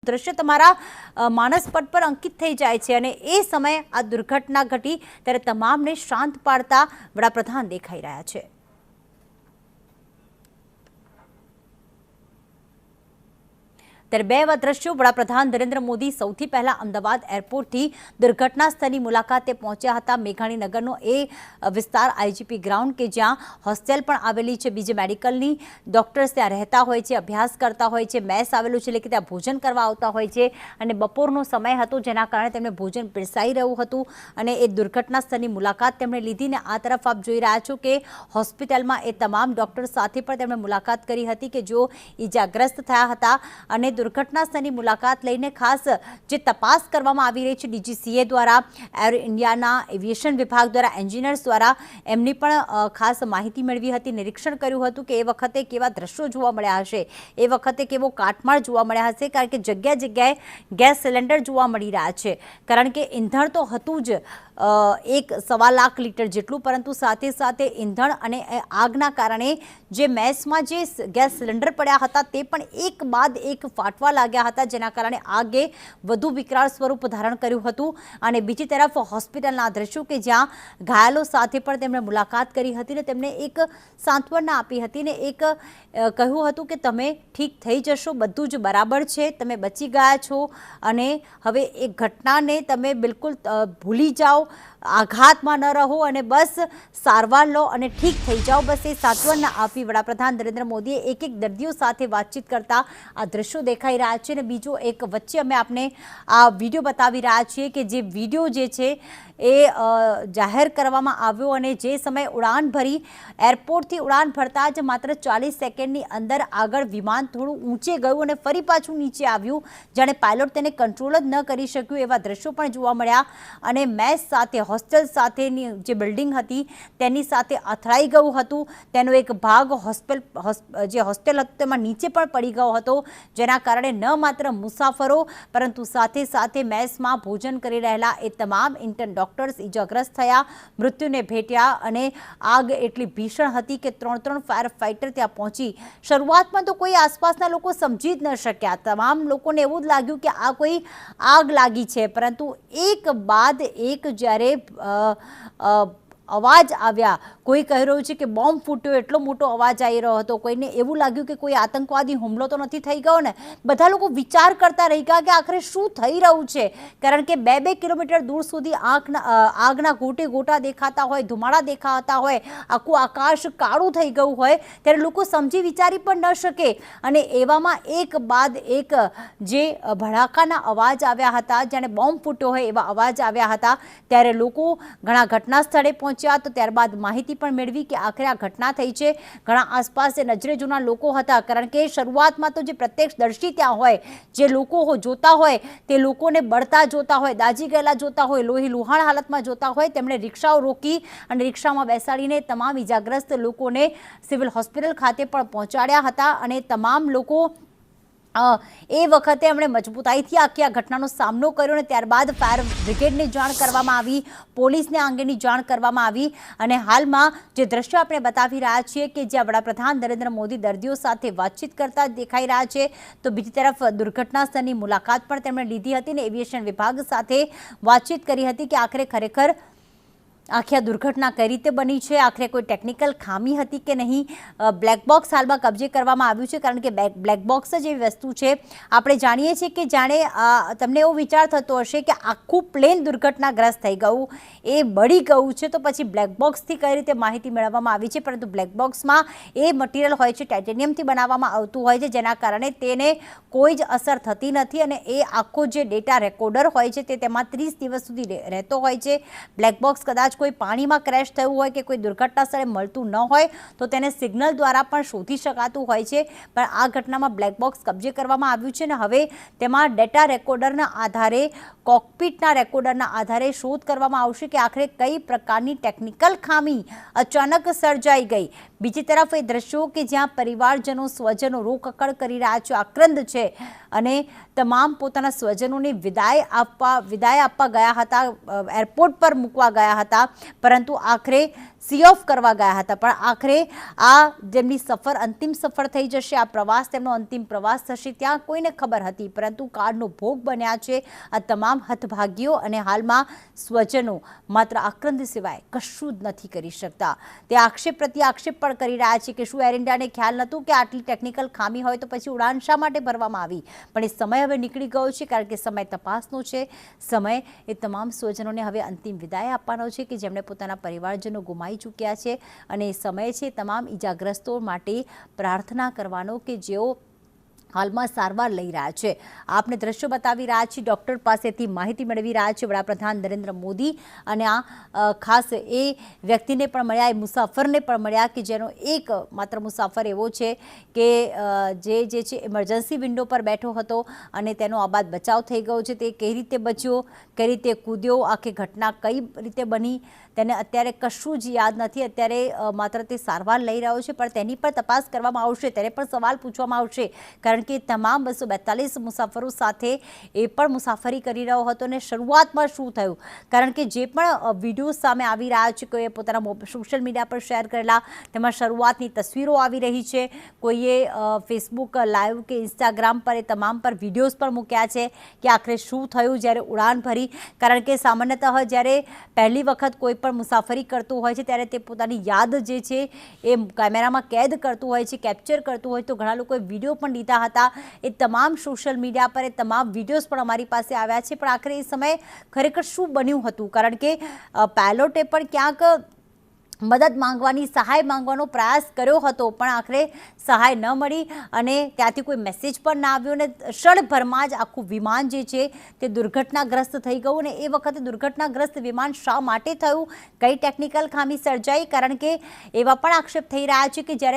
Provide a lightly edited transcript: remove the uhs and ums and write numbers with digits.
दृश्य तमारा मानसपट पर अंकित थई जाय छे अने ए समय आ दुर्घटना घटी त्यारे तमामने शांत पाडता वडाप्रधान देखाई रह्या छे। ત્યારે બે એવા દ્રશ્યો વડાપ્રધાન નરેન્દ્ર મોદી સૌથી પહેલા અમદાવાદ એરપોર્ટથી દુર્ઘટના સ્થળની મુલાકાતે પહોંચ્યા હતા। મેઘાણી નગરનો એ વિસ્તાર આઈજીપી ગ્રાઉન્ડ કે જ્યાં હોસ્ટેલ પણ આવેલી છે, બીજી મેડિકલની ડોક્ટર્સ ત્યાં રહેતા હોય છે, અભ્યાસ કરતા હોય છે, મેસ આવેલું છે એટલે કે ત્યાં ભોજન કરવા આવતા હોય છે અને બપોરનો સમય હતો જેના કારણે તેમને ભોજન પીરસાઈ રહ્યું હતું અને એ દુર્ઘટના સ્થળની મુલાકાત તેમણે લીધી ને આ તરફ આપ જોઈ રહ્યા છો કે હોસ્પિટલમાં એ તમામ ડોક્ટર સાથે પણ તેમણે મુલાકાત કરી હતી કે જો ઈજાગ્રસ્ત થયા હતા અને दुर्घटना स्थळની મુલાકાત લઈને ખાસ જે તપાસ કરવામાં આવી રહી છે ડીજીસીએ દ્વારા, એર ઇન્ડિયાના એવિએશન વિભાગ દ્વારા, એન્જિનિયર્સ દ્વારા એમની પણ ખાસ માહિતી મેળવી હતી, નિરીક્ષણ કર્યું હતું કે એ વખતે કેવા દ્રશ્યો જોવા મળ્યા હશે, એ વખતે કેવો કાટમાળ જોવા મળ્યા હશે કારણ કે જગ્યા જગ્યાએ ગેસ સિલિન્ડર જોવા મળી રહ્યા છે કારણ કે ઈંધણ તો હતું જ 1.25 લાખ લીટર જેટલું, પરંતુ સાથે સાથે ઈંધણ અને આગના કારણે જે મેસમાં જે ગેસ સિલિન્ડર પડ્યા હતા તે પણ એક બાદ એક ફાટવા લાગ્યા હતા જેના કારણે આગે વધુ વિકરાળ સ્વરૂપ ધારણ કર્યું હતું। અને બીજી તરફ હોસ્પિટલના દ્રશ્યો કે જ્યાં ઘાયલો સાથે પણ તેમણે મુલાકાત કરી હતી ને તેમને એક સાંત્વના આપી હતી ને એક કહ્યું હતું કે તમે ઠીક થઈ જશો, બધું જ બરાબર છે, તમે બચી ગયા છો અને હવે એ ઘટનાને તમે બિલકુલ ભૂલી જાઓ, આઘાતમાં ન રહો અને બસ સારવાર લો અને ઠીક થઈ જાઓ, બસ એ સાંત્વના આપી વડાપ્રધાન નરેન્દ્ર મોદીએ એક એક દર્દીઓ સાથે વાતચીત કરતા આ દ્રશ્યો દેખાઈ રહ્યા છે। અને બીજો એક વચ્ચે અમે આપને આ વિડીયો બતાવી રહ્યા છીએ કે જે વિડીયો જે છે એ જાહેર કરવામાં આવ્યો અને જે સમયે ઉડાન ભરી એરપોર્ટથી ઉડાન ભરતા જ માત્ર 40 સેકન્ડની અંદર આગળ વિમાન થોડું ઊંચે ગયું અને ફરી પાછું નીચે આવ્યું, જાણે પાયલોટ તેને કંટ્રોલ જ ન કરી શક્યું એવા દ્રશ્યો પણ જોવા મળ્યા અને મેસ સાથે હોસ્ટેલ સાથેની જે બિલ્ડિંગ હતી તેની સાથે અથડાઈ ગયું હતું, તેનો એક ભાગ જે હોસ્ટેલ હતો તેમાં નીચે પણ પડી ગયો હતો જેના કારણે ન માત્ર મુસાફરો પરંતુ સાથે સાથે મેસમાં ભોજન કરી રહેલા એ તમામ ઇન્ટર્ન ડોક્ટર્સ ઇજાગ્રસ્ત થયા, મૃત્યુને ભેટ્યા અને આગ એટલી ભીષણ હતી કે 3 ફાયર ફાઇટર ત્યાં પહોંચી। શરૂઆતમાં તો કોઈ આસપાસના લોકો સમજી જ ન શક્યા, તમામ લોકોને એવું જ લાગ્યું કે આ કોઈ આગ લાગી છે, પરંતુ એક બાદ એક જ્યારે અવાજ આવ્યા, કોઈ કહી રહ્યું છે કે બોમ્બ ફૂટ્યો, એટલો મોટો અવાજ આવી રહ્યો હતો, કોઈને એવું લાગ્યું કે કોઈ આતંકવાદી હુમલો તો નથી થઈ ગયો ને, બધા લોકો વિચાર કરતા રહી ગયા કે આખરે શું થઈ રહ્યું છે કારણ કે 2-2 કિલોમીટર દૂર સુધી આગના ગોટે ગોટા દેખાતા હોય, ધુમાડા દેખાતા હોય, આખું આકાશ કાળું થઈ ગયું હોય ત્યારે લોકો સમજી વિચારી પણ ન શકે અને એવામાં એક બાદ એક જે ભડાકાના અવાજ આવ્યા હતા, જાણે બોમ્બ ફૂટ્યો હોય એવા અવાજ આવ્યા હતા ત્યારે લોકો ઘણા ઘટના સ્થળે પહોંચ્યા તો ત્યારબાદ માહિતી પણ મેળવી કે આખરે આ ઘટના થઈ છે। ઘણા આસપાસ નજરે જોનાર લોકો હતા કારણ કે શરૂઆતમાં તો જે પ્રત્યક્ષદર્શી ત્યાં હોય, જે લોકો જોતા હોય તે લોકોને બળતા જોતા હોય, દાઝી ગયેલા જોતા હોય, લોહી લુહાણ હાલતમાં જોતા હોય, તેમણે રિક્ષાઓ રોકી અને રિક્ષામાં બેસાડીને તમામ ઇજાગ્રસ્ત લોકોને સિવિલ હોસ્પિટલ ખાતે પણ પહોંચાડ્યા હતા અને તમામ લોકો એ વખતે એમણે મજબૂતાઈથી આખી આ ઘટનાનો સામનો કર્યો અને ત્યારબાદ ફાયર બ્રિગેડને જાણ કરવામાં આવી, પોલીસને આ અંગેની જાણ કરવામાં આવી અને હાલમાં જે દ્રશ્ય આપણે બતાવી રહ્યા છીએ કે જ્યાં વડાપ્રધાન નરેન્દ્ર મોદી દર્દીઓ સાથે વાતચીત કરતા દેખાઈ રહ્યા છે તો બીજી તરફ દુર્ઘટના સ્થળની મુલાકાત પણ તેમણે લીધી હતી અને એવિએશન વિભાગ સાથે વાતચીત કરી હતી કે આખરે ખરેખર આખી આ દુર્ઘટના કઈ રીતે બની છે, આખરે કોઈ ટેકનિકલ ખામી હતી કે નહીં। બ્લેક બોક્સ હાલમાં કબજે કરવામાં આવ્યું છે કારણ કે બ્લેક બોક્સ જ એવી વસ્તુ છે, આપણે જાણીએ છીએ કે જાણે તમને એવો વિચાર થતો હશે કે આખું પ્લેન દુર્ઘટનાગ્રસ્ત થઈ ગયું, એ બળી ગયું છે તો પછી બ્લેક બોક્સથી કઈ રીતે માહિતી મેળવવામાં આવી છે, પરંતુ બ્લેક બોક્સમાં એ મટીરિયલ હોય છે, ટાઇટેનિયમથી બનાવવામાં આવતું હોય છે જેના કારણે તેને કોઈ જ અસર થતી નથી અને એ આખો જે ડેટા રેકોર્ડર હોય છે તે તેમાં 30 દિવસ સુધી રહેતો હોય છે। બ્લેક બોક્સ કદાચ કોઈ પાણીમાં ક્રેશ થયું હોય કે કોઈ દુર્ઘટના સ્થળે મળતું ન હોય તો તેને સિગ્નલ દ્વારા પણ શોધી શકાતું હોય છે, પણ આ ઘટનામાં બ્લેક બોક્સ કબજે કરવામાં આવ્યું છે અને હવે તેમાં ડેટા રેકોર્ડરના આધારે, કોકપિટના રેકોર્ડરના આધારે શોધ કરવામાં આવશે કે આખરે કઈ પ્રકારની ટેકનિકલ ખામી અચાનક સર્જાઈ ગઈ। બીજી તરફ એ દ્રશ્યો કે જ્યાં પરિવારજનો, સ્વજનો રોકકળ કરી રહ્યા છે, આક્રંદ છે અને તમામ પોતાના સ્વજનોને વિદાય આપવા ગયા હતા, એરપોર્ટ પર મૂકવા ગયા હતા પરંતુ આખરે સી ઓફ કરવા ગયા હતા, પણ આખરે આ જેમની સફર અંતિમ સફર થઈ જશે, આ પ્રવાસ તેમનો અંતિમ પ્રવાસ થશે, ત્યાં કોઈને ખબર હતી, પરંતુ કાળનો ભોગ બન્યા છે આ તમામ હતભાગીઓ અને હાલમાં સ્વજનો માત્ર આક્રંદ સિવાય કશું જ નથી કરી શકતા. તે આક્ષેપ પ્રત્યે આક્ષેપ પણ કરી રહ્યા છે કે શું એર ઇન્ડિયાને ખ્યાલ નહોતું કે આટલી ટેકનિકલ ખામી હોય તો પછી ઉડાન શા માટે ભરવામાં આવી? પણ એ સમય હવે નીકળી ગયો છે, કારણ કે સમય તપાસનો છે. સમય એ તમામ સ્વજનોને હવે અંતિમ વિદાય આપવાનો છે કે જેમણે પોતાના પરિવારજનો ગુમાવી ચૂક્યા છે, અને એ સમય છે તમામ ઈજાગ્રસ્તો માટે પ્રાર્થના કરવાનો કે જેઓ હાલમાં સારવાર લઈ રહ્યા છે. આપને દ્રશ્યો બતાવી રહ્યા છીએ, ડૉક્ટર પાસેથી માહિતી મેળવી રહ્યા છે વડાપ્રધાન નરેન્દ્ર મોદી, અને આ ખાસ એ વ્યક્તિને પણ મળ્યા, એ મુસાફરને પણ મળ્યા કે જેનો એક માત્ર મુસાફર એવો છે કે જે છે ઇમરજન્સી વિન્ડો પર બેઠો હતો અને તેનો આબાદ બચાવ થઈ ગયો છે. તે કઈ રીતે બચ્યો, કઈ રીતે કૂદ્યો, આખી ઘટના કઈ રીતે બની, તેને અત્યારે કશું જ યાદ નથી. અત્યારે માત્ર તે સારવાર લઈ રહ્યો છે, પણ તેની પણ તપાસ કરવામાં આવશે, તેને પણ સવાલ પૂછવામાં આવશે, કારણ કે તમામ 242 મુસાફરો સાથે એ પણ મુસાફરી કરી રહ્યો હતો. અને શરૂઆતમાં શું થયું, કારણ કે જે પણ વિડીયો સામે આવી રહ્યા છે, કોઈએ પોતાના સોશિયલ મીડિયા પર શેર કરેલા, તેમાં શરૂઆતની તસવીરો આવી રહી છે, કોઈએ ફેસબુક લાઈવ કે ઇન્સ્ટાગ્રામ પર એ તમામ પર વિડીયોઝ પણ મૂક્યા છે કે આખરે શું થયું જ્યારે ઉડાન ભરી. કારણ કે સામાન્યતઃ જ્યારે પહેલી વખત કોઈ પણ મુસાફરી કરતું હોય છે ત્યારે તે પોતાની યાદ જે છે એ કેમેરામાં કેદ કરતું હોય છે, કેપ્ચર કરતું હોય, તો ઘણા લોકોએ વિડીયો પણ લીધા હતા. એ તમામ સોશિયલ મીડિયા પર એ તમામ વિડીયોઝ પણ અમારી પાસે આવ્યા છે. પણ આખરે એ સમયે ખરેખર શું બન્યું હતું, કારણ કે પાયલોટે પણ ક્યાંક મદદ માંગવાની, સહાય માંગવાનો પ્રયાસ કર્યો હતો, પણ આખરે સહાય ન મળી અને ત્યાંથી કોઈ મેસેજ પણ ના આવ્યો, અને ક્ષણભરમાં જ આખું વિમાન જે છે તે દુર્ઘટનાગ્રસ્ત થઈ ગયું. અને એ વખતે દુર્ઘટનાગ્રસ્ત વિમાન શા માટે થયું, કઈ ટેકનિકલ ખામી સર્જાઈ, કારણ કે એવા પણ આક્ષેપ થઈ રહ્યા છે કે જ્યારે